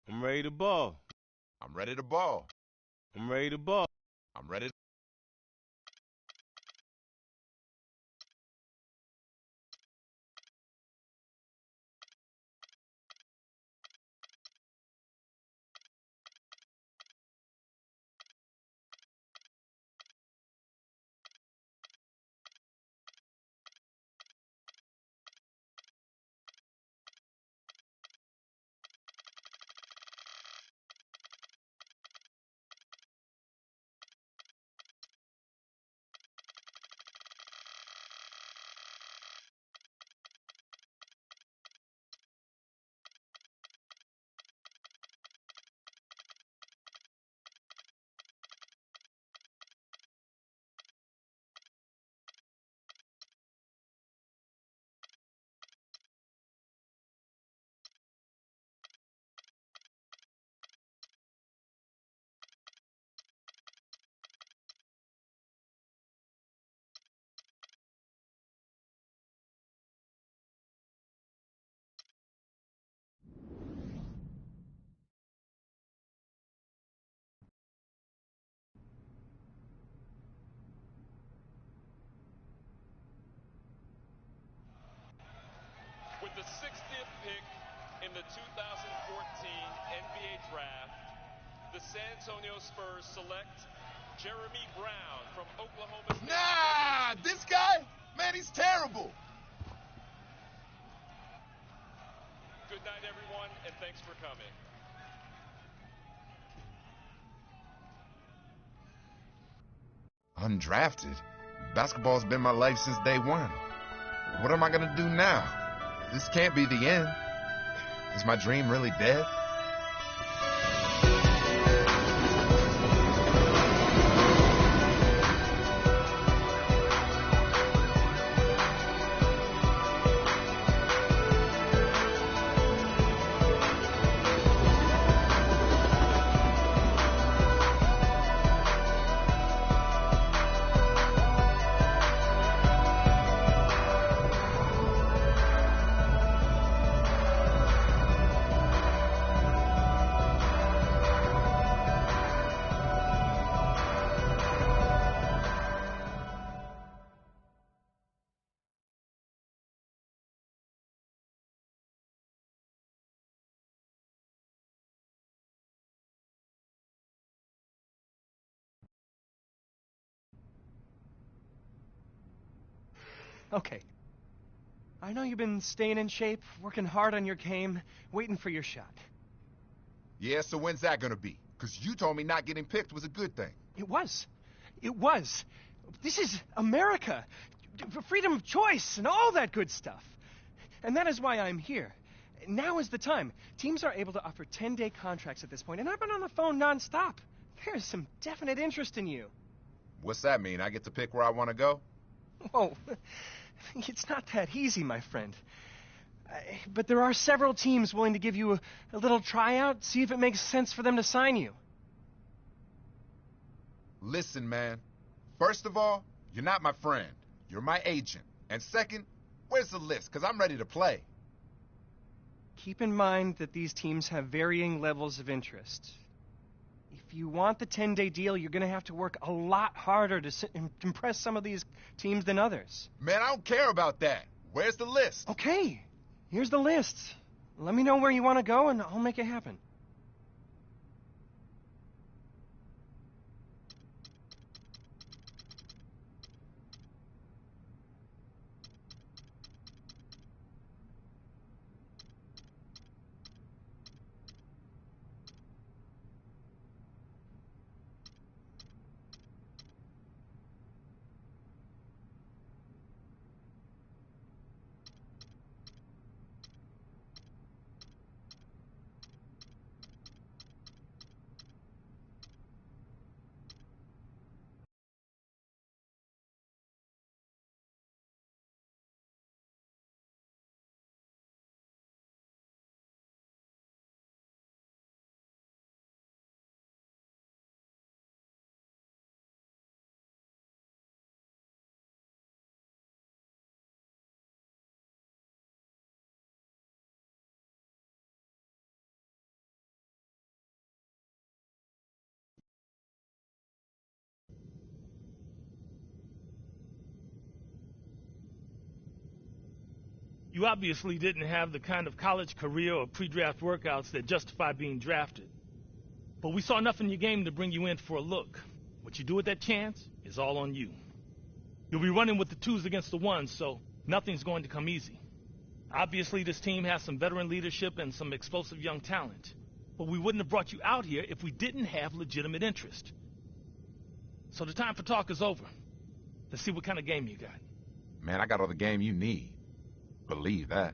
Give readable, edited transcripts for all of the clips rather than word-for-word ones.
I'm ready to ball. I'm ready to ball. I'm ready to ball. I'm ready. With the 60th pick in the 2014 NBA Draft, the San Antonio Spurs select Jeremy Brown from Oklahoma State. Nah, this guy? Man, he's terrible. Good night, everyone, and thanks for coming. Undrafted? Basketball's been my life since day one. What am I gonna do now? This can't be the end. Is my dream really dead? Okay. I know you've been staying in shape, working hard on your game, waiting for your shot. Yeah, so when's that gonna be? Because you told me not getting picked was a good thing. It was. It was. This is America. Freedom of choice and all that good stuff. And that is why I'm here. Now is the time. Teams are able to offer 10-day contracts at this point, and I've been on the phone nonstop. There's some definite interest in you. What's that mean? I get to pick where I want to go? Whoa. It's not that easy, my friend. But there are several teams willing to give you a little tryout, see if it makes sense for them to sign you. Listen, man. First of all, you're not my friend. You're my agent. And second, where's the list? Because I'm ready to play. Keep in mind that these teams have varying levels of interest. If you want the 10-day deal, you're going to have to work a lot harder to impress some of these teams than others. Man, I don't care about that. Where's the list? Okay, here's the list. Let me know where you want to go, and I'll make it happen. You obviously didn't have the kind of college career or pre-draft workouts that justify being drafted. But we saw enough in your game to bring you in for a look. What you do with that chance is all on you. You'll be running with the 2s against the 1s, so nothing's going to come easy. Obviously, this team has some veteran leadership and some explosive young talent. But we wouldn't have brought you out here if we didn't have legitimate interest. So the time for talk is over. Let's see what kind of game you got. Man, I got all the game you need. Believe that.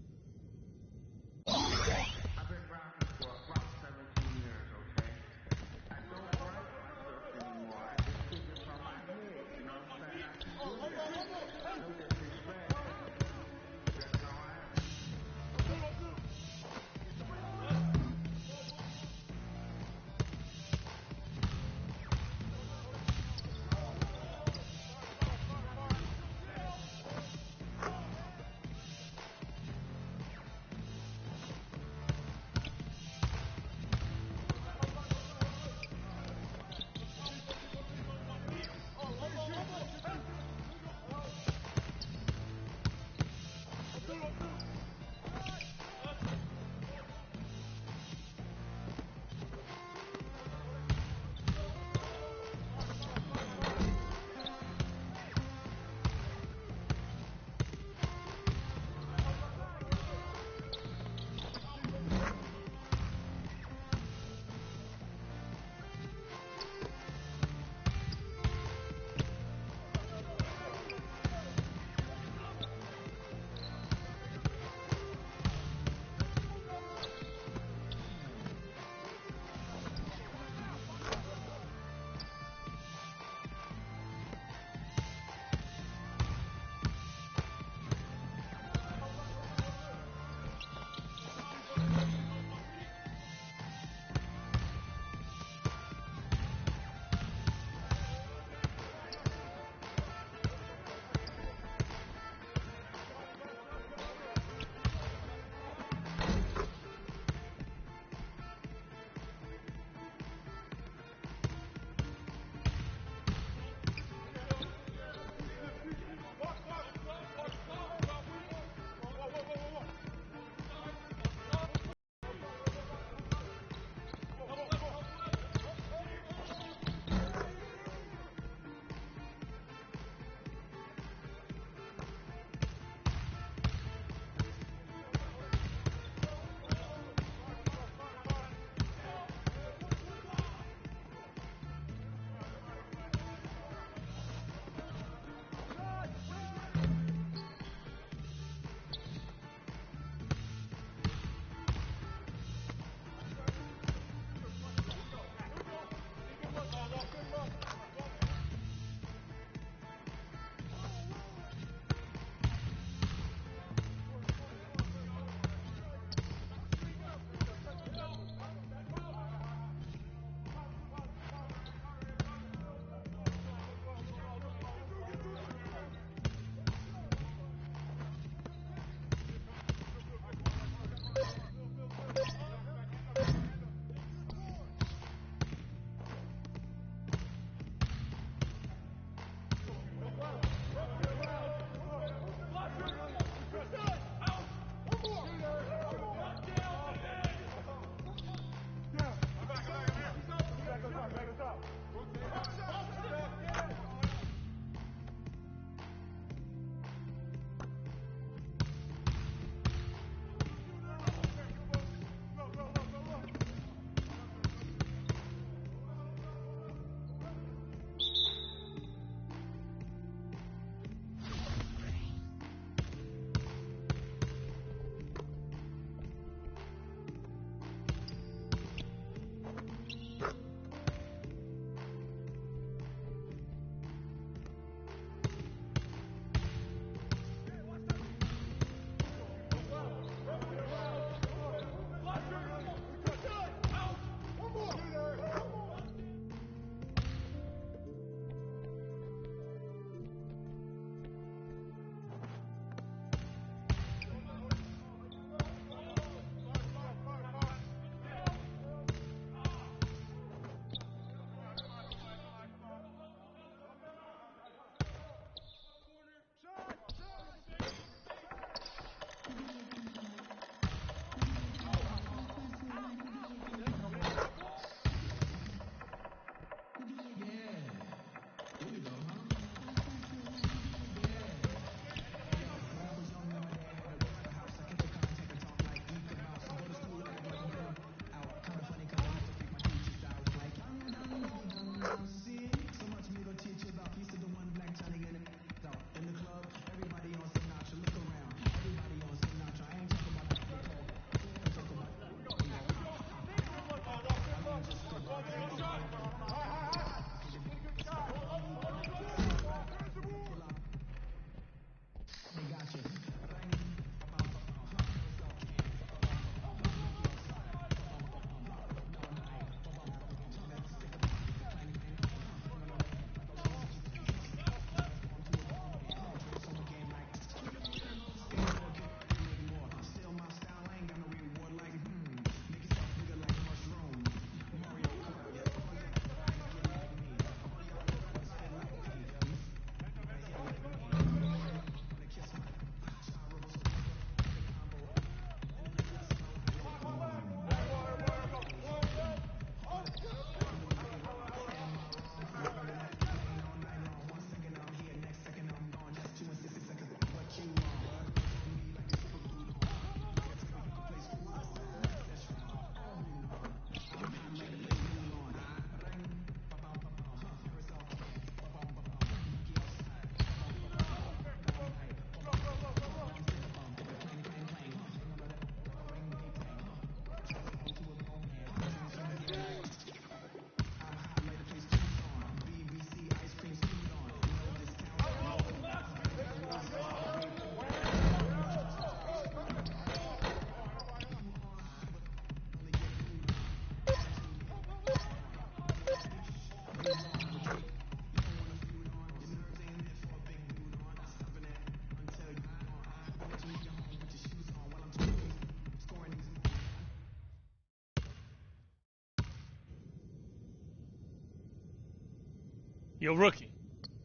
You're a rookie.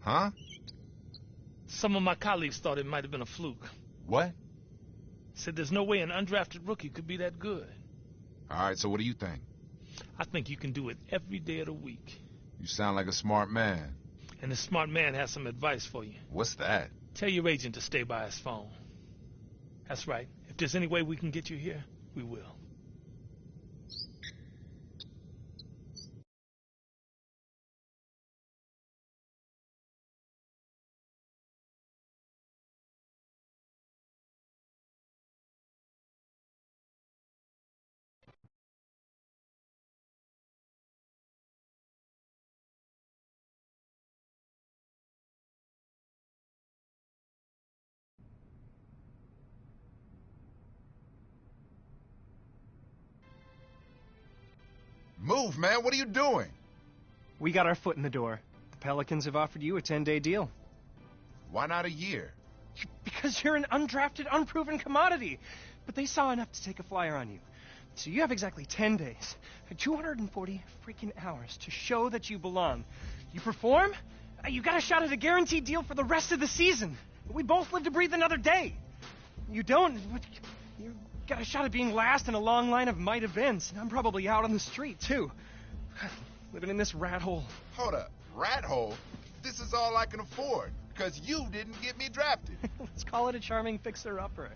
Huh? Some of my colleagues thought it might have been a fluke. What? Said there's no way an undrafted rookie could be that good. All right, so what do you think? I think you can do it every day of the week. You sound like a smart man. And the smart man has some advice for you. What's that? Tell your agent to stay by his phone. That's right. If there's any way we can get you here, we will. Move, man. What are you doing? We got our foot in the door. The Pelicans have offered you a 10-day deal. Why not a year? Because you're an undrafted, unproven commodity. But they saw enough to take a flyer on you. So you have exactly 10 days, 240 freaking hours to show that you belong. You perform, you got a shot at a guaranteed deal for the rest of the season. We both live to breathe another day. You don't, you got a shot at being last in a long line of might events, and I'm probably out on the street, too. Living in this rat hole. Hold up. Rat hole? This is all I can afford, because you didn't get me drafted. Let's call it a charming fixer-upper.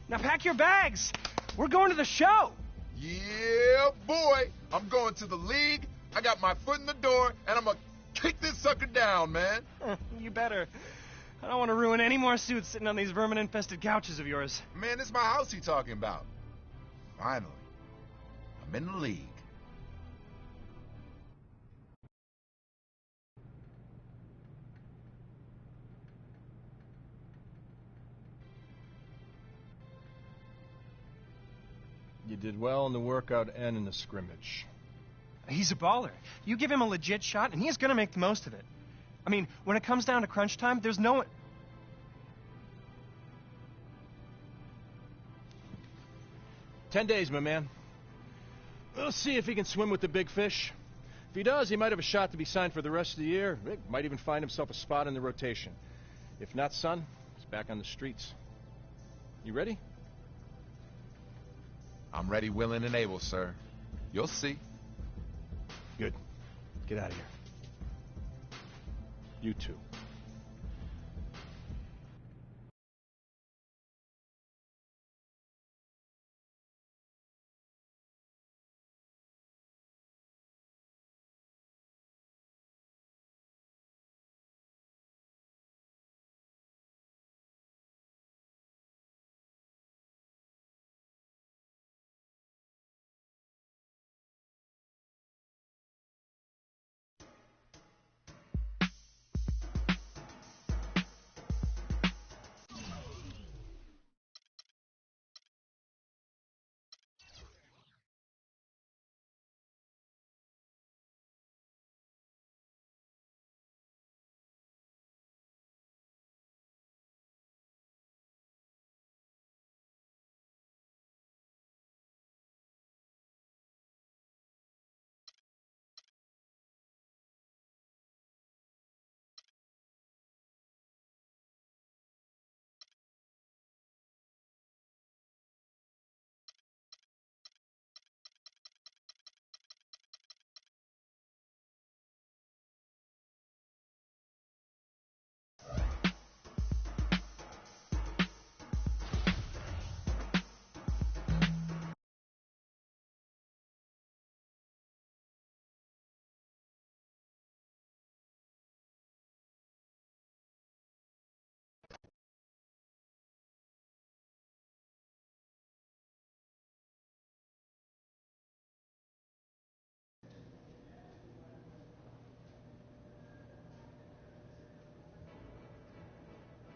Now pack your bags. We're going to the show. Yeah, boy. I'm going to the league. I got my foot in the door, and I'm going to kick this sucker down, man. You better. I don't want to ruin any more suits sitting on these vermin-infested couches of yours. Man, this is my house he talking about. Finally, I'm in the league. You did well in the workout and in the scrimmage. He's a baller. You give him a legit shot, and he's going to make the most of it. I mean, when it comes down to crunch time, there's no one... 10 days, my man. We'll see if he can swim with the big fish. If he does, he might have a shot to be signed for the rest of the year. He might even find himself a spot in the rotation. If not, son, he's back on the streets. You ready? I'm ready, willing, and able, sir. You'll see. Good. Get out of here. You too.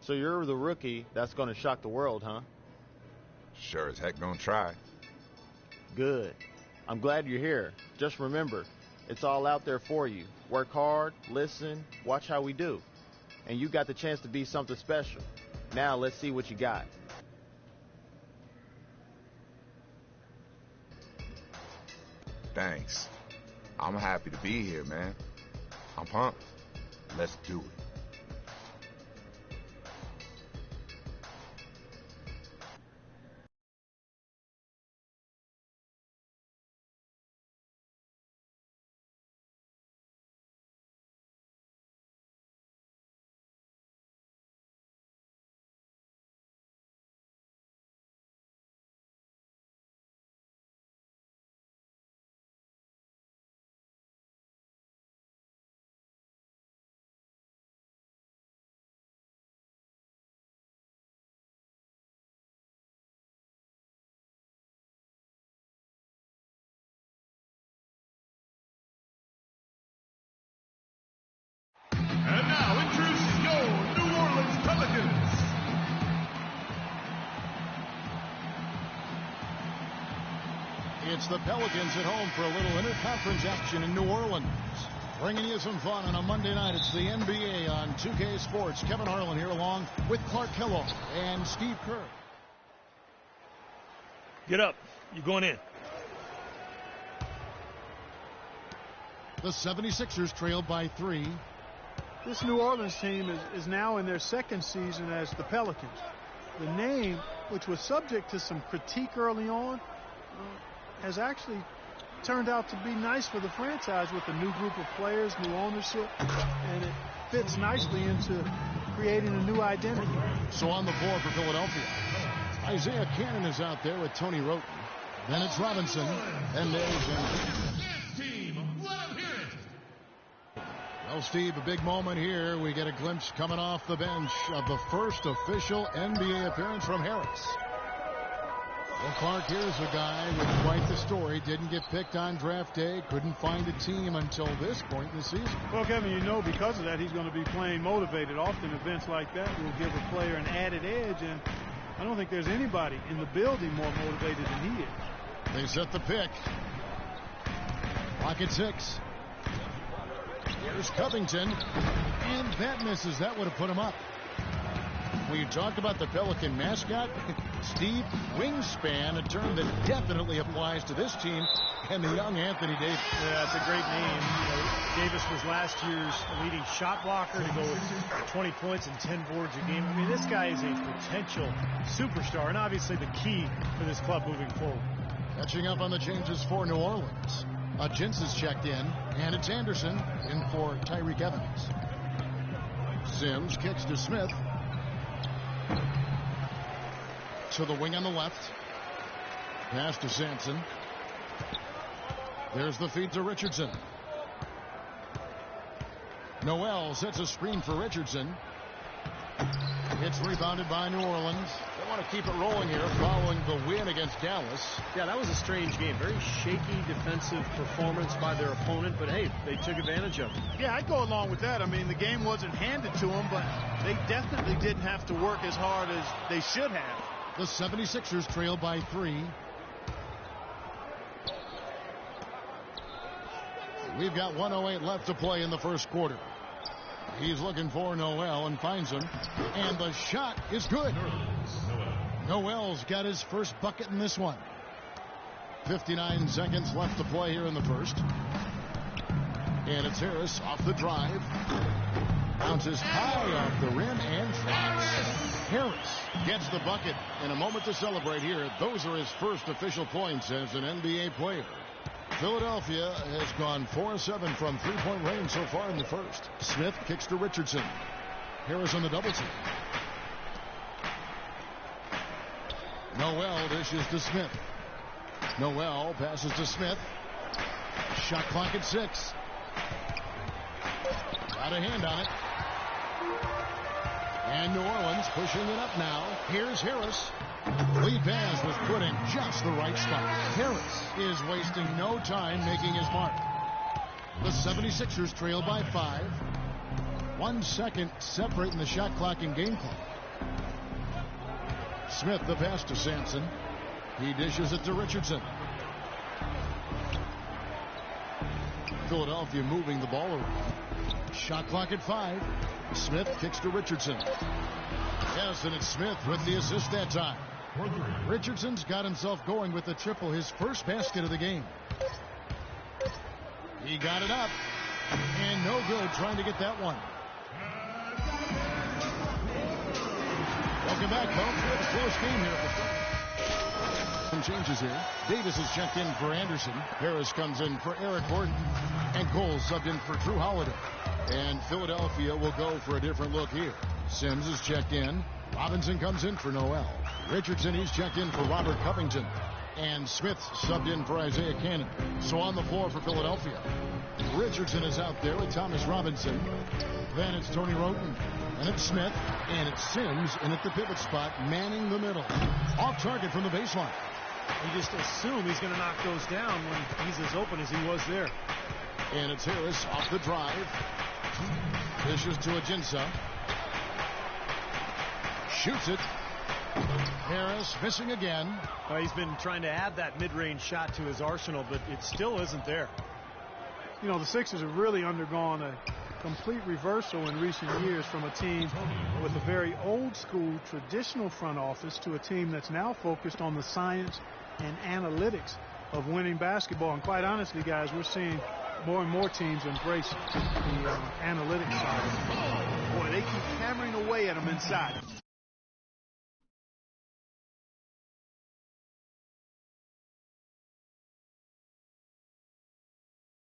So you're the rookie that's going to shock the world, huh? Sure as heck gonna try. Good. I'm glad you're here. Just remember, it's all out there for you. Work hard, listen, watch how we do. And you got the chance to be something special. Now let's see what you got. Thanks. I'm happy to be here, man. I'm pumped. Let's do it. And now, introducing your New Orleans Pelicans. It's the Pelicans at home for a little interconference action in New Orleans. Bringing you some fun on a Monday night. It's the NBA on 2K Sports. Kevin Harlan here along with Clark Kellogg and Steve Kerr. Get up. You're going in. The 76ers trailed by 3. This New Orleans team is now in their second season as the Pelicans. The name, which was subject to some critique early on, has actually turned out to be nice for the franchise with a new group of players, new ownership, and it fits nicely into creating a new identity. So on the floor for Philadelphia, Isaiah Cannon is out there with Tony Roten. Then it's Robinson, and there's Well, Steve, a big moment here. We get a glimpse coming off the bench of the first official NBA appearance from Harris. Well, Clark, here's a guy with quite the story. Didn't get picked on draft day. Couldn't find a team until this point in the season. Well, Kevin, you know because of that he's going to be playing motivated. Often events like that will give a player an added edge, and I don't think there's anybody in the building more motivated than he is. They set the pick. Clock at 6. Here's Covington, and that misses. That would have put him up. We talked about the Pelican mascot. Steve, wingspan, a term that definitely applies to this team and the young Anthony Davis. Yeah, that's a great name. You know, Davis was last year's leading shot blocker to go 20 points and 10 boards a game. I mean, this guy is a potential superstar and obviously the key for this club moving forward. Catching up on the changes for New Orleans. Jins is checked in, and it's Anderson in for Tyreek Evans. Sims kicks to Smith. To the wing on the left. Pass to Sampson. There's the feed to Richardson. Noel sets a screen for Richardson. It's rebounded by New Orleans. They want to keep it rolling here following the win against Dallas. Yeah, that was a strange game. Very shaky defensive performance by their opponent, but hey, they took advantage of it. Yeah, I'd go along with that. I mean, the game wasn't handed to them, but they definitely didn't have to work as hard as they should have. The 76ers trail by 3. We've got 1:08 left to play in the first quarter. He's looking for Noel and finds him. And the shot is good. Noel's got his first bucket in this one. 59 seconds left to play here in the first. And it's Harris off the drive. Bounces high off the rim and drops. Harris gets the bucket. In a moment to celebrate here. Those are his first official points as an NBA player. Philadelphia has gone 4-7 from three-point range so far in the first. Smith kicks to Richardson. Harris on the double team. Noel dishes to Smith. Noel passes to Smith. Shot clock at 6. Got a hand on it. And New Orleans pushing it up now. Here's Harris. Lead pass was put in just the right spot. Harris is wasting no time making his mark. The 76ers trail by 5. 1 second separating the shot clock and game clock. Smith the pass to Sampson. He dishes it to Richardson. Philadelphia moving the ball around. Shot clock at 5. Smith kicks to Richardson. Yes, and it's Smith with the assist that time. Richardson's got himself going with the triple, his first basket of the game. He got it up, and no good trying to get that one. back, folks. We have a close game here. Some changes here. Davis is checked in for Anderson. Harris comes in for Eric Gordon. And Cole subbed in for Drew Holiday. And Philadelphia will go for a different look here. Sims is checked in. Robinson comes in for Noel. Richardson, he's checked in for Robert Covington. And Smith subbed in for Isaiah Cannon. So on the floor for Philadelphia, Richardson is out there with Thomas Robinson. Then it's Tony Roten. And it's Smith. And it's Sims in at the pivot spot, manning the middle. Off target from the baseline. You just assume he's going to knock those down when he's as open as he was there. And it's Harris off the drive. Dishes to Ajinça. Shoots it. Harris missing again. He's been trying to add that mid-range shot to his arsenal, but it still isn't there. You know, the Sixers have really undergone a complete reversal in recent years from a team with a very old-school, traditional front office to a team that's now focused on the science and analytics of winning basketball. And quite honestly, guys, we're seeing more and more teams embrace the analytics side. Boy, they keep hammering away at them inside.